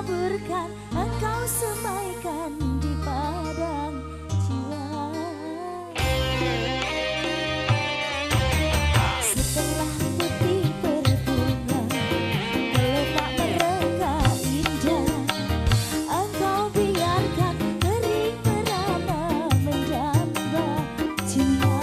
taburkan, engkau semaikan di padang jiwa. Setelah putih berbunga, meletak mereka indah, engkau biarkan kering merana menjamba cinta.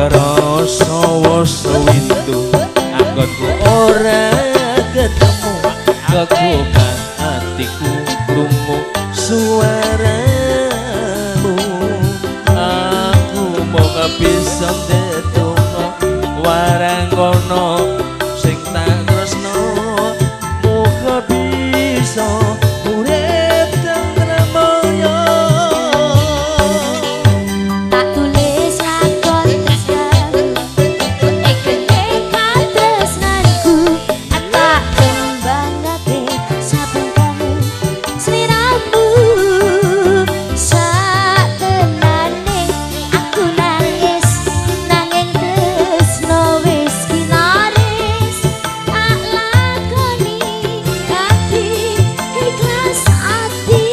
kerasa windu anggonku ora ketemu kebukan hatiku krungu suaramu aku mau bisa ndedonga waranggono sing tak tresno muga bisa urip tentrem moyo tak tulis lakon tresnaku kenekan tresnanku tak kembangake saben kamu sliramu satenane aku nangis nanging tresno wis kinaris tak lakoni hati ikhlas ati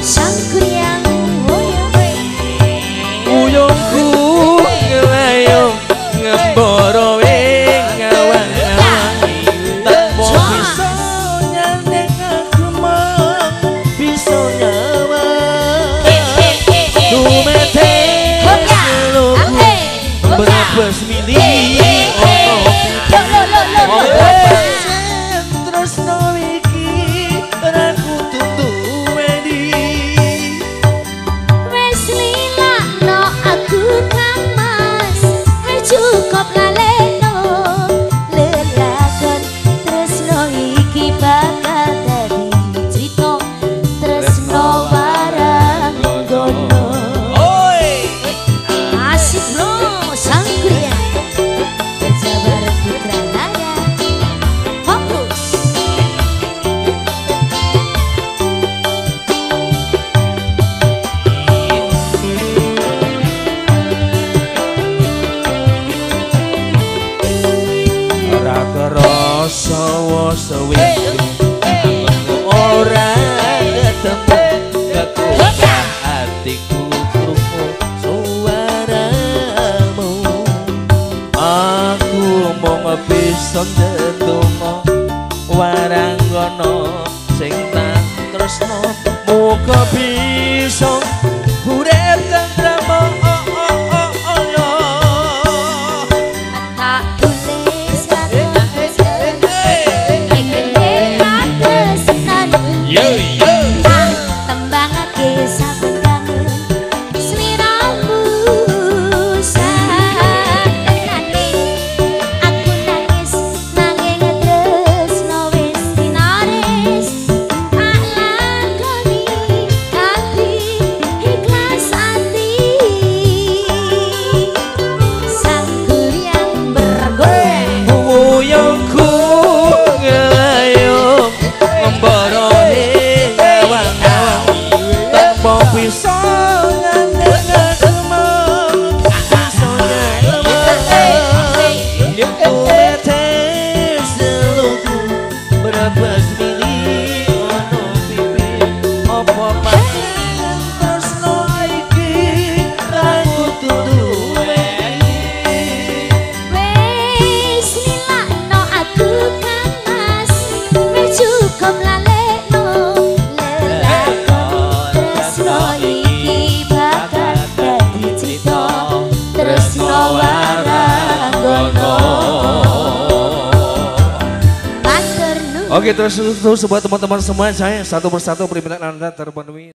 sangkuriang uyungku ngelayung ngemboro ing awang-awang tanpa bisa nyandeng aku mau bisa nyawa tumete seluku berabas milih terus no iki aku tutup wedi wis lilakno aku Kang Mas wis cukup laleno lelakon tresno iki bakal dadi crita tresno waranggono asik bro sangkuriang Jabar Putra Naya fokus. ora kerasa windu anggonku ora ketemu kebukan hatiku krungu suaramu aku mau bisa ndedonga waranggono sing tak tresno muga bisa urip tentrem Tak tulis lakon kenekan tresnanku tak tembangake saben kangen sliramu satenane aku nangis nanging tresno wis kinaris tak lakoni hati ikhlas ati sangkuriang bergoyang uyungku ngelayung ngemboro ing awang-awang tanpa bisa nyandeng aku mau bisa nyawa tumete seluku berabas milih ono pipi apa panjenengan tresno iki aku tutup wedi wis lilakno aku Kang Mas wis cukup lalekno lelakon tresno iki bakal dadi crita tresno waranggono matur nuwun. Oke, terus buat teman-teman semua, saya satu persatu permintaan Anda terpenuhi.